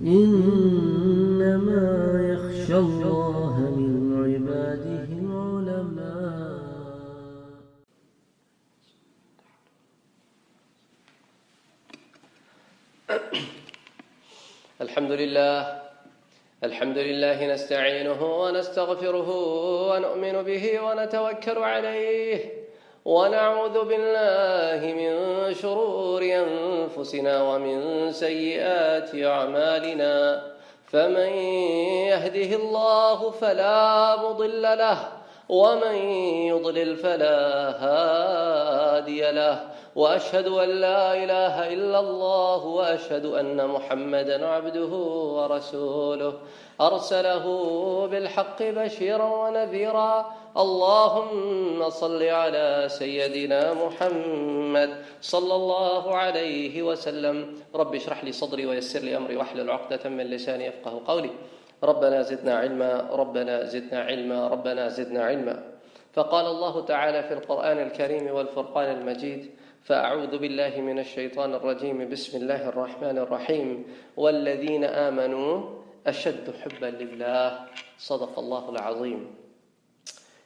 إنما يخشى الله من عباده العلماء. الحمد لله نستعينه ونستغفره ونؤمن به ونتوكل عليه ونعوذ بالله من شرور أنفسنا ومن سيئات أعمالنا فمن يهده الله فلا مضل له ومن يضلل فلا هادي له وأشهد أن لا إله إلا الله وأشهد أن محمدا عبده ورسوله أرسله بالحق بشيرا ونذيرا اللهم صل على سيدنا محمد صلى الله عليه وسلم رب اشرح لي صدري ويسر لي أمري واحلل عقدة من لساني يفقه قولي ربنا زدنا علما ربنا زدنا علما ربنا زدنا علما فقال الله تعالى في القرآن الكريم والفرقان المجيد فأعوذ بالله من الشيطان الرجيم بسم الله الرحمن الرحيم والذين آمنوا أشد حبا لله صدق الله العظيم.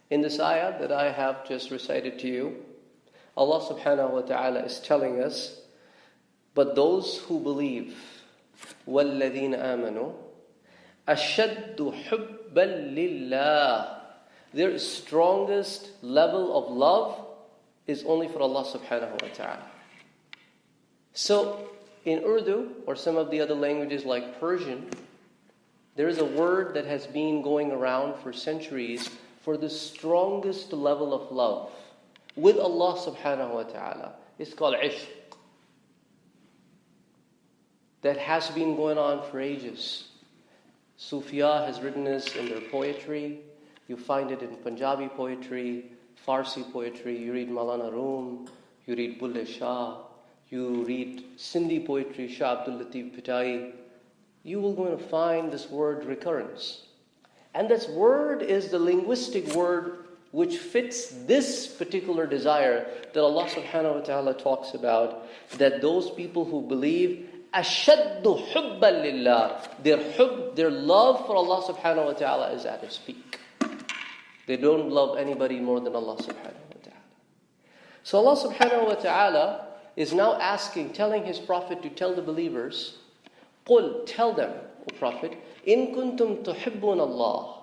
In this ayah that I have just recited to you, Allah subhanahu wa ta'ala is telling us, but those who believe, وَالَّذِينَ آمَنُوا أَشَدُّ حُبًّا لِلَّهِ, their strongest level of love is only for Allah subhanahu wa ta'ala. So, in Urdu, or some of the other languages like Persian, there is a word that has been going around for centuries for the strongest level of love with Allah subhanahu wa ta'ala. It's called ishq. That has been going on for ages. Sufia has written this in their poetry. You find it in Punjabi poetry, Farsi poetry. You read Maulana Rum, you read Bulle Shah, you read Sindhi poetry, Shah Abdul Latif Pitai. You will going to find this word recurrence. And this word is the linguistic word which fits this particular desire that Allah subhanahu wa ta'ala talks about, that those people who believe ashaddu hubban lillah, their love for Allah subhanahu wa ta'ala is at its peak. They don't love anybody more than Allah subhanahu wa ta'ala. So Allah subhanahu wa ta'ala is now telling His Prophet to tell the believers, قُلْ, tell them, O Prophet, إِن كُنْتُمْ تُحِبُّونَ اللَّهِ,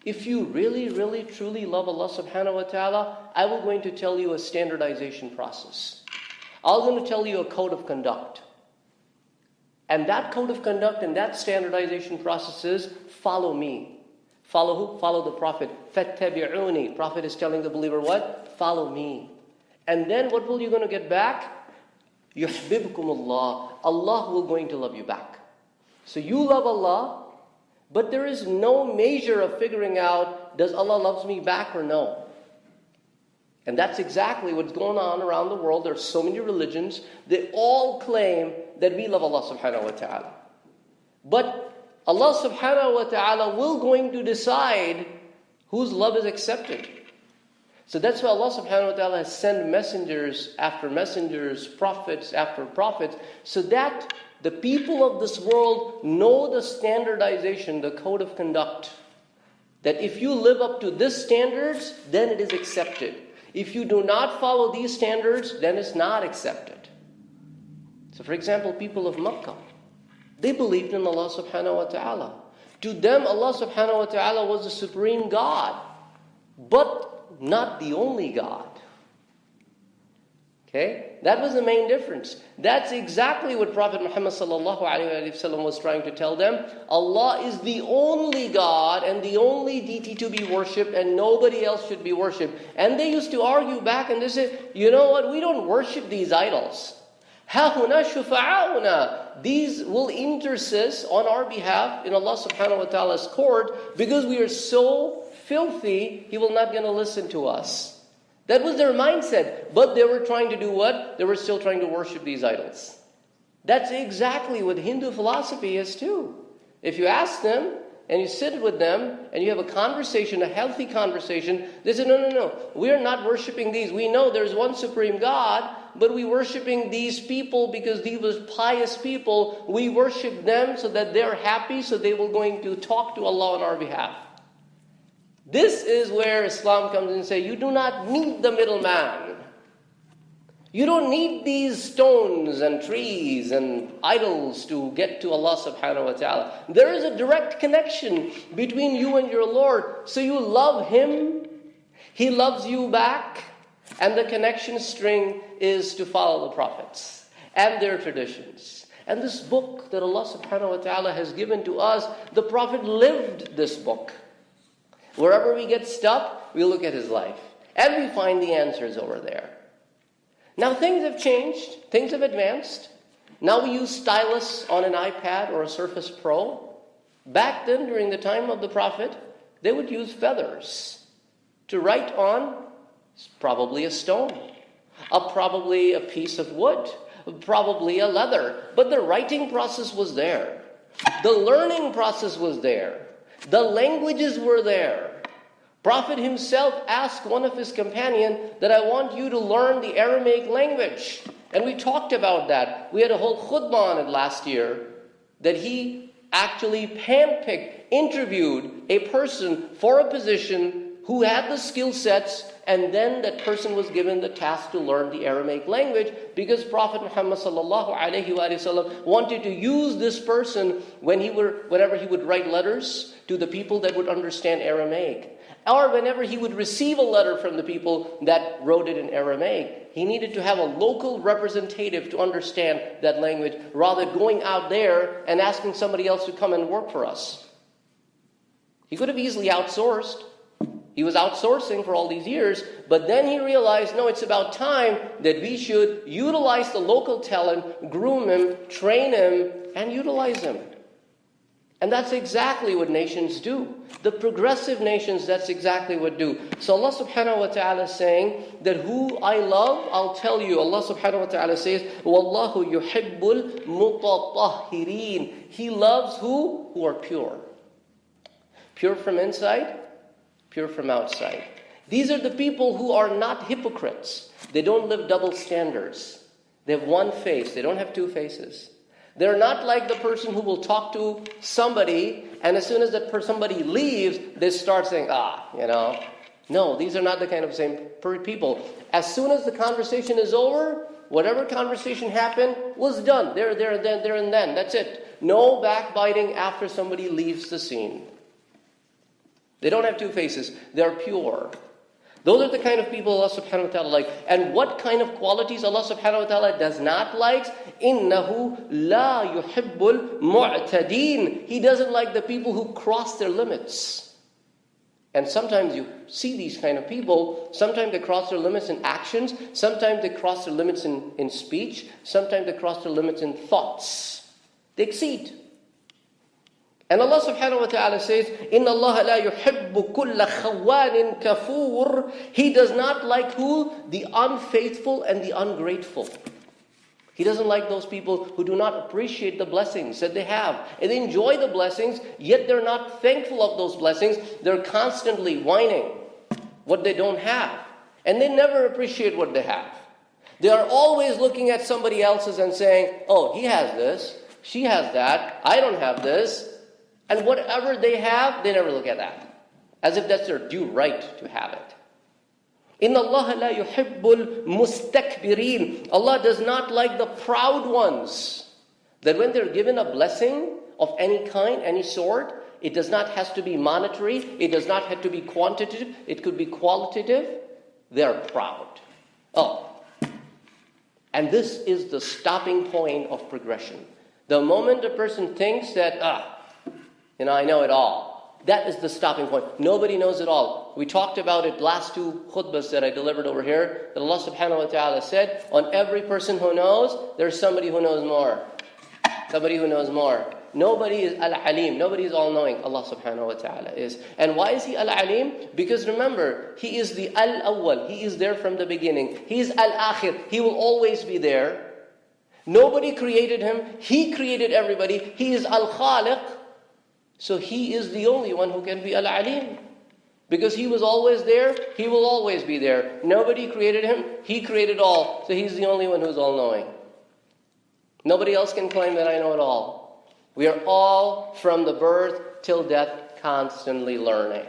if you really, really, truly love Allah subhanahu wa ta'ala, I will going to tell you a standardization process. I'm going to tell you a code of conduct. And that code of conduct and that standardization process is, follow me. Follow who? Follow the Prophet. فَاتَّبِعُونِي. Prophet is telling the believer what? Follow me. And then what will you going to get back? يُحْبِبْكُمُ اللَّهِ. Allah will going to love you back. So you love Allah, but there is no measure of figuring out, does Allah loves me back or no? And that's exactly what's going on around the world. There are so many religions. They all claim that we love Allah subhanahu wa ta'ala. But Allah subhanahu wa ta'ala will going to decide whose love is accepted. So that's why Allah subhanahu wa ta'ala has sent messengers after messengers, prophets after prophets, so that the people of this world know the standardization, the code of conduct. That if you live up to this standards, then it is accepted. If you do not follow these standards, then it's not accepted. So for example, people of Makkah, they believed in Allah subhanahu wa ta'ala. To them, Allah subhanahu wa ta'ala was the supreme God, but not the only God. Okay? That was the main difference. That's exactly what Prophet Muhammad sallallahu alaihi wasallam was trying to tell them. Allah is the only God and the only deity to be worshipped, and nobody else should be worshipped. And they used to argue back and they said, you know what, we don't worship these idols. هَهُنَا شُفَعَاؤُنَا. These will intercede on our behalf in Allah subhanahu wa ta'ala's court, because we are so filthy, He will not going to listen to us. That was their mindset. But they were trying to do what? They were still trying to worship these idols. That's exactly what Hindu philosophy is too. If you ask them, and you sit with them, and you have a conversation, a healthy conversation, they say, no, we are not worshiping these. We know there's one supreme God, but we worshiping these people because these were pious people. We worship them so that they're happy, so they will going to talk to Allah on our behalf. This is where Islam comes in and says, you do not need the middleman. You don't need these stones and trees and idols to get to Allah subhanahu wa ta'ala. There is a direct connection between you and your Lord. So you love Him, He loves you back, and the connection string is to follow the prophets and their traditions. And this book that Allah subhanahu wa ta'ala has given to us, the Prophet lived this book. Wherever we get stuck, we look at his life. And we find the answers over there. Now things have changed. Things have advanced. Now we use stylus on an iPad or a Surface Pro. Back then, during the time of the Prophet, they would use feathers to write on probably a stone, probably a piece of wood, probably a leather. But the writing process was there. The learning process was there. The languages were there. Prophet himself asked one of his companions that I want you to learn the Aramaic language. And we talked about that. We had a whole khutbah on it last year, that he actually handpicked, interviewed a person for a position who had the skill sets, and then that person was given the task to learn the Aramaic language, because Prophet Muhammad sallallahu alaihi wasallam wanted to use this person whenever he would write letters to the people that would understand Aramaic. Or whenever he would receive a letter from the people that wrote it in Aramaic, he needed to have a local representative to understand that language, rather going out there and asking somebody else to come and work for us. He could have easily outsourced. He was outsourcing for all these years, but then he realized, no, it's about time that we should utilize the local talent, groom him, train him, and utilize him. And that's exactly what nations do. The progressive nations, that's exactly what do. So Allah subhanahu wa ta'ala is saying that who I love, I'll tell you. Allah subhanahu wa ta'ala says, Wallahu yuhibbul mutatahhirin. He loves who? Who are pure. Pure from inside, pure from outside. These are the people who are not hypocrites. They don't live double standards. They have one face. They don't have two faces. They're not like the person who will talk to somebody, and as soon as that somebody leaves, they start saying, No, these are not the kind of same people. As soon as the conversation is over, whatever conversation happened was done. There and then. That's it. No backbiting after somebody leaves the scene. They don't have two faces. They're pure. Those are the kind of people Allah subhanahu wa ta'ala likes. And what kind of qualities Allah subhanahu wa ta'ala does not like? إِنَّهُ لَا يُحِبُّ الْمُعْتَدِينَ. He doesn't like the people who cross their limits. And sometimes you see these kind of people. Sometimes they cross their limits in actions. Sometimes they cross their limits in speech. Sometimes they cross their limits in thoughts. They exceed. And Allah subhanahu wa ta'ala says, إِنَّ اللَّهَ لَا يُحِبُّ كُلَّ خَوَّانٍ كَفُورٍ. He does not like who? The unfaithful and the ungrateful. He doesn't like those people who do not appreciate the blessings that they have. And they enjoy the blessings, yet they're not thankful of those blessings. They're constantly whining what they don't have. And they never appreciate what they have. They are always looking at somebody else's and saying, oh, he has this, she has that, I don't have this. And whatever they have, they never look at that. As if that's their due right to have it. Inna Allah la yuhibbul mustakbirin. Allah does not like the proud ones. That when they're given a blessing of any kind, any sort, it does not have to be monetary, it does not have to be quantitative, it could be qualitative. They're proud. And this is the stopping point of progression. The moment a person thinks that, I know it all. That is the stopping point. Nobody knows it all. We talked about it last two khutbahs that I delivered over here. That Allah subhanahu wa ta'ala said, on every person who knows, there's somebody who knows more. Somebody who knows more. Nobody is al-alim. Nobody is all-knowing. Allah subhanahu wa ta'ala is. And why is He al-alim? Because remember, He is the al-awwal. He is there from the beginning. He is al-akhir. He will always be there. Nobody created Him. He created everybody. He is al-khaliq. So He is the only one who can be al-alim. Because He was always there, He will always be there. Nobody created Him, He created all. So He's the only one who's all-knowing. Nobody else can claim that I know it all. We are all, from the birth till death, constantly learning.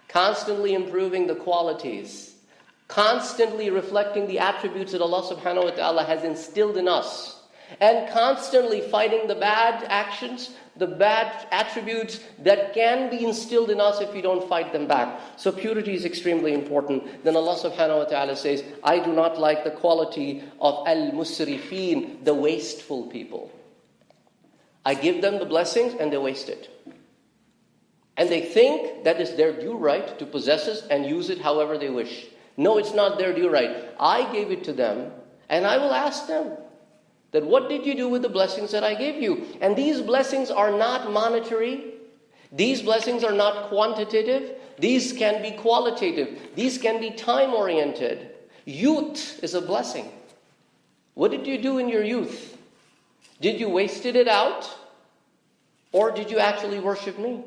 Constantly improving the qualities. Constantly reflecting the attributes that Allah subhanahu wa ta'ala has instilled in us. And constantly fighting the bad actions, the bad attributes that can be instilled in us if we don't fight them back. So purity is extremely important. Then Allah subhanahu wa ta'ala says, I do not like the quality of al-musrifin, the wasteful people. I give them the blessings and they waste it. And they think that it's their due right to possess it and use it however they wish. No, it's not their due right. I gave it to them and I will ask them, that what did you do with the blessings that I gave you? And these blessings are not monetary. These blessings are not quantitative. These can be qualitative. These can be time-oriented. Youth is a blessing. What did you do in your youth? Did you waste it out? Or did you actually worship me?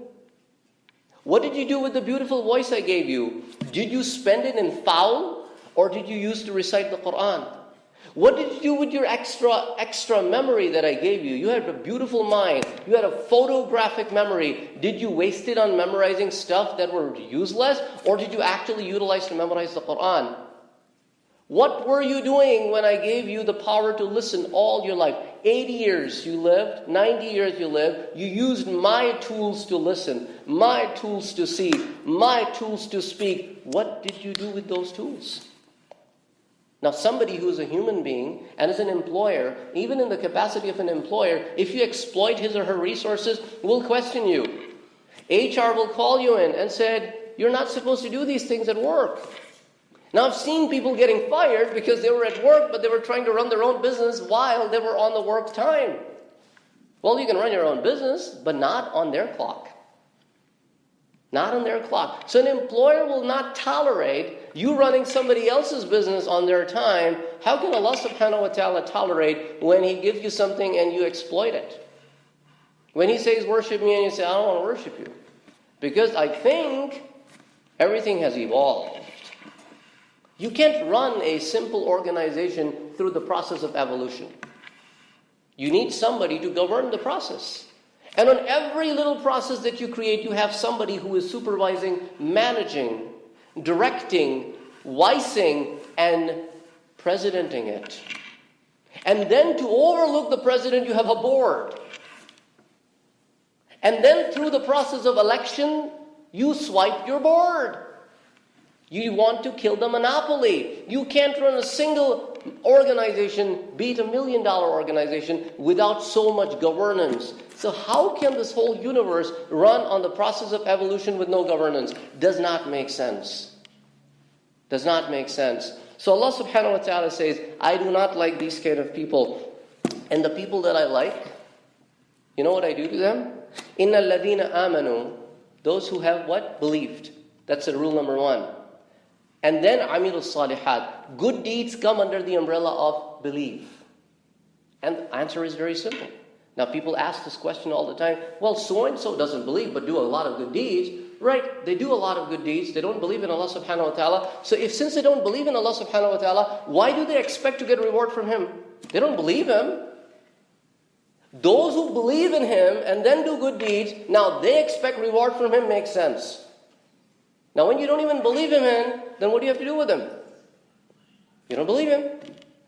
What did you do with the beautiful voice I gave you? Did you spend it in foul? Or did you use to recite the Quran? What did you do with your extra memory that I gave you? You had a beautiful mind. You had a photographic memory. Did you waste it on memorizing stuff that were useless? Or did you actually utilize to memorize the Quran? What were you doing when I gave you the power to listen all your life? 80 years you lived, 90 years you lived. You used my tools to listen, my tools to see, my tools to speak. What did you do with those tools? Now somebody who is a human being and is an employer, even in the capacity of an employer, if you exploit his or her resources, will question you. HR will call you in and said, you're not supposed to do these things at work. Now I've seen people getting fired because they were at work, but they were trying to run their own business while they were on the work time. Well, you can run your own business, but not on their clock. Not on their clock. So an employer will not tolerate you running somebody else's business on their time. How can Allah subhanahu wa ta'ala tolerate when He gives you something and you exploit it? When He says worship me and you say, I don't want to worship you. Because I think everything has evolved. You can't run a simple organization through the process of evolution. You need somebody to govern the process. And on every little process that you create, you have somebody who is supervising, managing, directing, vicing, and presidenting it. And then to overlook the president, you have a board. And then through the process of election, you swipe your board. You want to kill the monopoly. You can't run a single organization, be it $1 million organization, without so much governance. So how can this whole universe run on the process of evolution with no governance? Does not make sense. Does not make sense. So Allah subhanahu wa ta'ala says, I do not like these kind of people. And the people that I like, you know what I do to them? Inna alladhina amanu, those who have what? Believed. That's the rule number 1. And then amilu salihat. Good deeds come under the umbrella of belief. And the answer is very simple. Now people ask this question all the time. Well, so-and-so doesn't believe but do a lot of good deeds. Right, they do a lot of good deeds. They don't believe in Allah subhanahu wa ta'ala. So since they don't believe in Allah subhanahu wa ta'ala, why do they expect to get reward from Him? They don't believe Him. Those who believe in Him and then do good deeds, now they expect reward from Him, makes sense. Now when you don't even believe Him then what do you have to do with Him? You don't believe Him.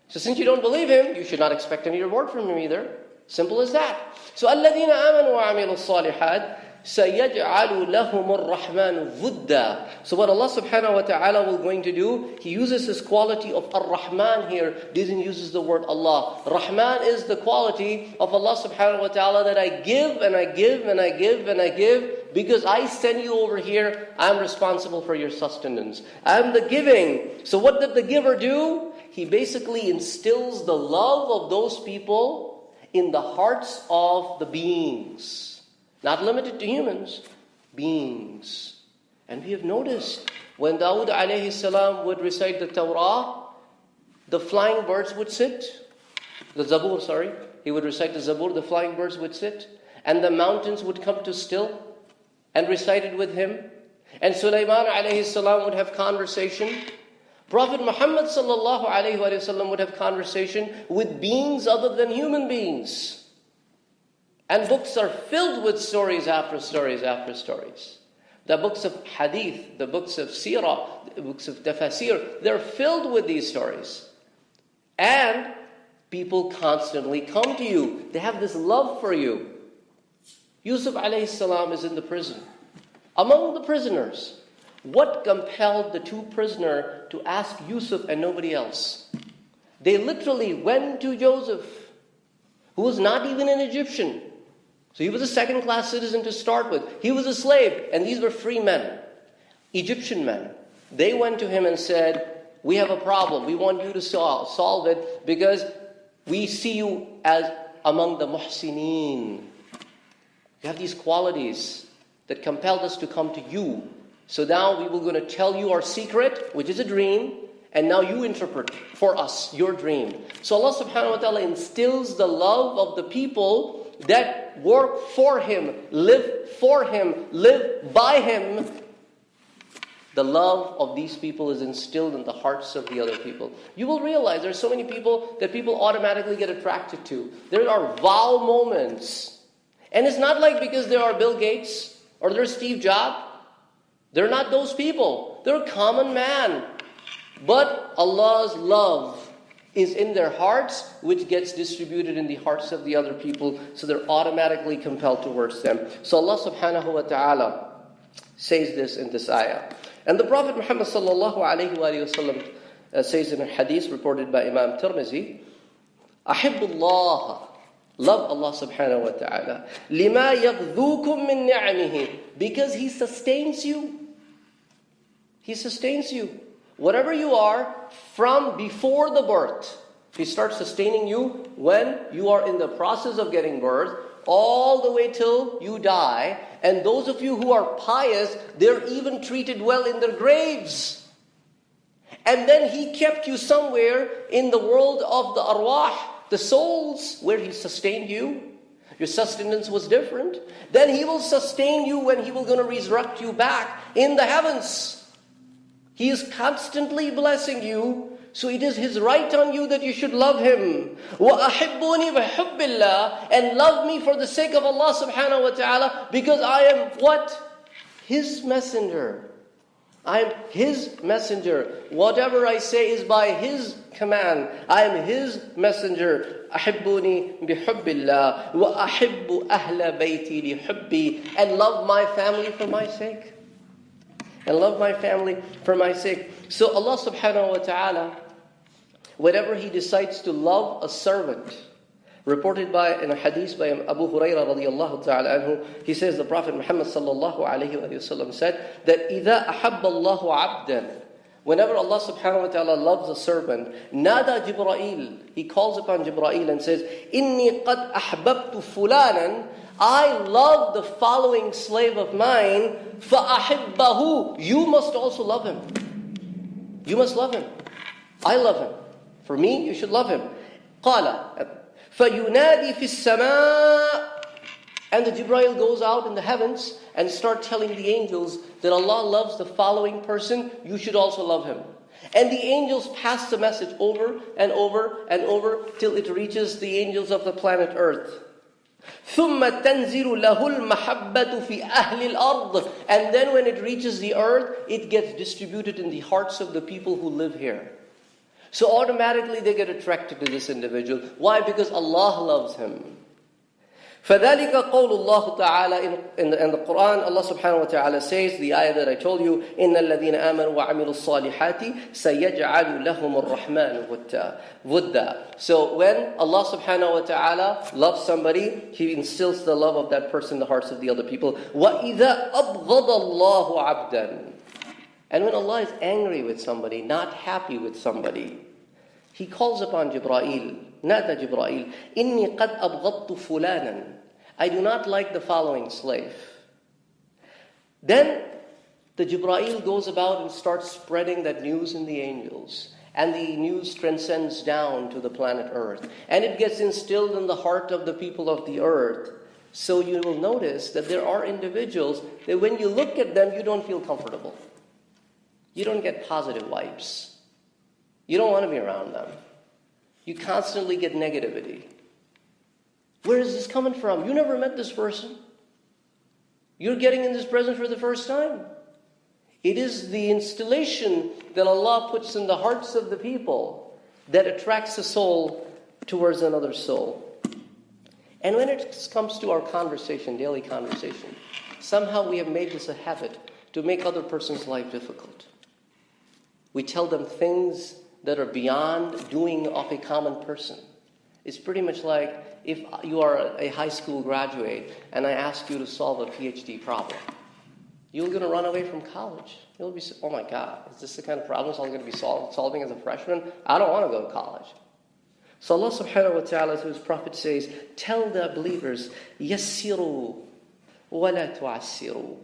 So since you don't believe Him, you should not expect any reward from Him either. Simple as that. So الَّذِينَ آمَنُوا وَعَمِلُوا الصَّالِحَاتِ سَيَجْعَلُ لَهُمُ الرَّحْمَنُ وُدًّا. So what Allah subhanahu wa ta'ala will going to do, He uses His quality of Ar-Rahman here. Doesn't uses the word Allah. Rahman is the quality of Allah subhanahu wa ta'ala that I give and I give and I give and I give. Because I send you over here, I'm responsible for your sustenance. I'm the giving. So what did the giver do? He basically instills the love of those people in the hearts of the beings. Not limited to humans, beings. And we have noticed, when Dawood alayhi salam would recite the Torah, the flying birds would sit. The Zabur, sorry. He would recite the Zabur, the flying birds would sit. And the mountains would come to still and recite it with him. And Sulaiman alayhi salam would have conversation. Prophet Muhammad sallallahu alayhi wa sallam would have conversation with beings other than human beings. And books are filled with stories after stories after stories. The books of hadith, the books of seerah, the books of tafasir, they're filled with these stories. And people constantly come to you. They have this love for you. Yusuf alayhi salam is in the prison. Among the prisoners, what compelled the two prisoners to ask Yusuf and nobody else? They literally went to Joseph, who was not even an Egyptian. So he was a second-class citizen to start with. He was a slave, and these were free men, Egyptian men. They went to him and said, we have a problem. We want you to solve it because we see you as among the muhsineen. You have these qualities that compelled us to come to you. So now we were going to tell you our secret, which is a dream, and now you interpret for us your dream. So Allah subhanahu wa ta'ala instills the love of the people that work for Him, live for Him, live by Him. The love of these people is instilled in the hearts of the other people. You will realize there are so many people that people automatically get attracted to. There are wow moments. And it's not like because there are Bill Gates or there's Steve Jobs. They're not those people. They're a common man. But Allah's love is in their hearts, which gets distributed in the hearts of the other people, so they're automatically compelled towards them. So Allah subhanahu wa ta'ala says this in this ayah. And the Prophet Muhammad sallallahu alayhi wa sallam says in a hadith reported by Imam Tirmizi, Ahibbullah, love Allah subhanahu wa ta'ala, lima yaghdukum min ni'amihi, because He sustains you. He sustains you. Whatever you are, from before the birth, He starts sustaining you when you are in the process of getting birth, all the way till you die. And those of you who are pious, they're even treated well in their graves. And then He kept you somewhere in the world of the arwah, the souls, where He sustained you. Your sustenance was different. Then He will sustain you when He will going to resurrect you back in the heavens. He is constantly blessing you, so it is His right on you that you should love Him. وَأَحِبُّونِي بِحُبِّ اللَّهِ, and love me for the sake of Allah subhanahu wa ta'ala, because I am what? His messenger. I am His messenger. Whatever I say is by His command. I am His messenger. أَحِبُّونِي بِحُبِّ اللَّهِ وَأَحِبُّ أَهْلَ بَيْتِي لِحُبِّي, and love my family for my sake. And love my family for my sake. So Allah subhanahu wa ta'ala, whenever He decides to love a servant, reported by in a hadith by Abu Hurairah radiyallahu ta'ala anhu, he says the Prophet Muhammad sallallahu alayhi wa sallam said that إِذَا أَحَبَّ اللَّهُ عَبْدًا, whenever Allah subhanahu wa ta'ala loves a servant, نَادَى جِبْرَائِيل, He calls upon Jibreel and says, إِنِّي قَدْ أَحْبَبْتُ فُلَانًا, I love the following slave of mine, فَأَحِبَّهُ, you must also love him. You must love him. I love him. For me, you should love him. قَالَ فَيُنَادِي فِي السَّمَاءِ, and the Jibreel goes out in the heavens and start telling the angels that Allah loves the following person, you should also love him. And the angels pass the message over and over and over till it reaches the angels of the planet Earth. ثُمَّ تَنْزِلُ لَهُ الْمَحَبَّةُ فِي أَهْلِ الْأَرْضِ, and then when it reaches the earth, it gets distributed in the hearts of the people who live here. So automatically they get attracted to this individual. Why? Because Allah loves him. فَذَلِكَ قَوْلُ اللَّهُ تَعَالَى, in the Quran, Allah subhanahu wa ta'ala says, the ayah that I told you, إِنَّ الَّذِينَ آمَنُوا وَعَمِلُوا الصَّالِحَاتِ سَيَجْعَلُ لَهُمُ الرَّحْمَنُ وُدًّا. So when Allah subhanahu wa ta'ala loves somebody, He instills the love of that person in the hearts of the other people. وَإِذَا أَبْغَضَ اللَّهُ عَبْدًا, and when Allah is angry with somebody, not happy with somebody, He calls upon Jibreel. نادى جبرائيل إني قد أبغضت فلانا, I do not like the following slave. Then the Jibreel goes about and starts spreading that news in the angels. And the news transcends down to the planet Earth. And it gets instilled in the heart of the people of the earth. So you will notice that there are individuals that when you look at them, you don't feel comfortable. You don't get positive vibes. You don't want to be around them. You constantly get negativity. Where is this coming from? You never met this person. You're getting in this present for the first time. It is the installation that Allah puts in the hearts of the people that attracts a soul towards another soul. And when it comes to our conversation, daily conversation, somehow we have made this a habit to make other person's life difficult. We tell them things that are beyond doing of a common person. It's pretty much like if you are a high school graduate and I ask you to solve a PhD problem. You're going to run away from college. You'll be, oh my God, is this the kind of problems I'm going to be solving as a freshman? I don't want to go to college. So Allah subhanahu wa ta'ala, through His Prophet says, tell the believers, يَسِّرُوا وَلَا تُعَسِّرُوا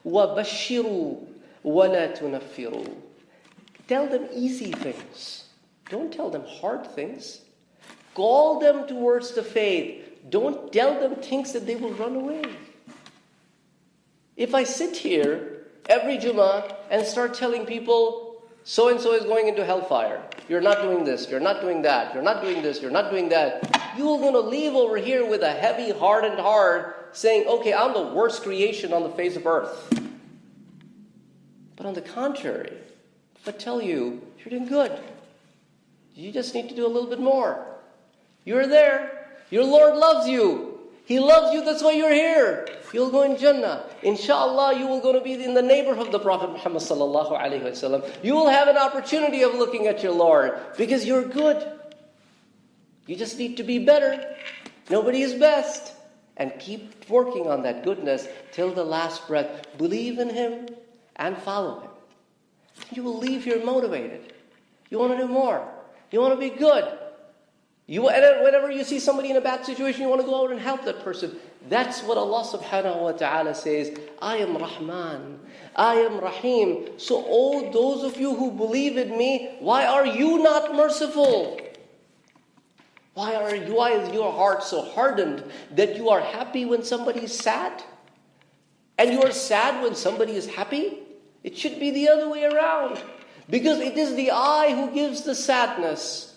وَبَشِّرُوا وَلَا تُنَفِّرُوا. Tell them easy things. Don't tell them hard things. Call them towards the faith. Don't tell them things that they will run away. If I sit here every Jummah and start telling people, so-and-so is going into hellfire. You're not doing this, you're not doing that, you're not doing this, you're not doing that. You're going to leave over here with a heavy, hardened heart saying, okay, I'm the worst creation on the face of earth. But on the contrary, if I tell you, you're doing good. You just need to do a little bit more. You're there. Your Lord loves you. He loves you, that's why you're here. You'll go in Jannah. Inshallah, you will go to be in the neighborhood of the Prophet Muhammad sallallahu alaihi wasallam. You will have an opportunity of looking at your Lord because you're good. You just need to be better. Nobody is best. And keep working on that goodness till the last breath. Believe in Him and follow Him. You will leave here motivated. You want to do more. You want to be good. Whenever you see somebody in a bad situation, you want to go out and help that person. That's what Allah subhanahu wa ta'ala says. I am Rahman. I am Rahim. So, oh, those of you who believe in me, why are you not merciful? Why is your heart so hardened that you are happy when somebody is sad? And you are sad when somebody is happy? It should be the other way around. Because it is the I who gives the sadness.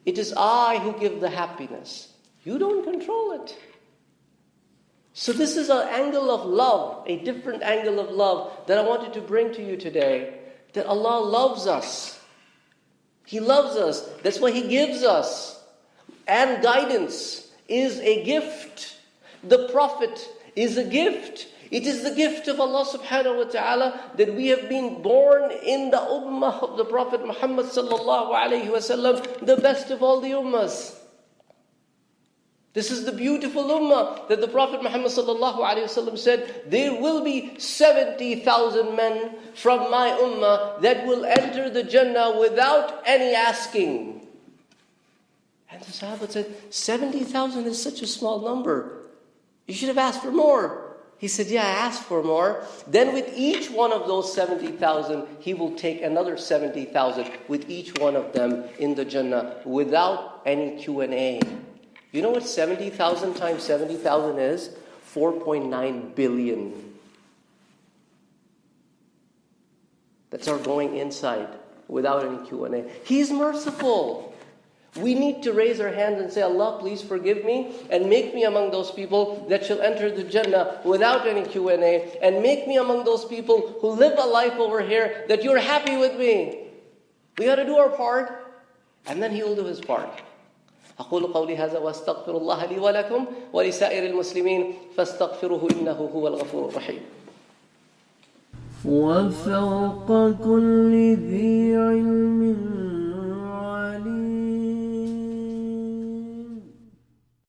It is I who give the happiness. You don't control it. So this is an angle of love, a different angle of love that I wanted to bring to you today. That Allah loves us. He loves us. That's why He gives us. And guidance is a gift. The Prophet is a gift. It is the gift of Allah subhanahu wa ta'ala that we have been born in the ummah of the Prophet Muhammad sallallahu alayhi wa sallam, the best of all the ummahs. This is the beautiful ummah that the Prophet Muhammad sallallahu alayhi wa sallam said, there will be 70,000 men from my ummah that will enter the Jannah without any asking. And the Sahaba said, 70,000 is such a small number. You should have asked for more. He said, yeah, I asked for more. Then with each one of those 70,000, He will take another 70,000 with each one of them in the Jannah without any Q&A. You know what 70,000 times 70,000 is? 4.9 billion. That's our going inside without any Q&A. He's merciful. We need to raise our hands and say, Allah, please forgive me and make me among those people that shall enter the Jannah without any Q&A, and make me among those people who live a life over here that you're happy with me. We got to do our part, and then He will do His part. أقول قولي هذا وأستغفر الله لي ولكم ولسائر المسلمين فاستغفروه إنه هو الغفور الرحيم. وفوق كل ذي علم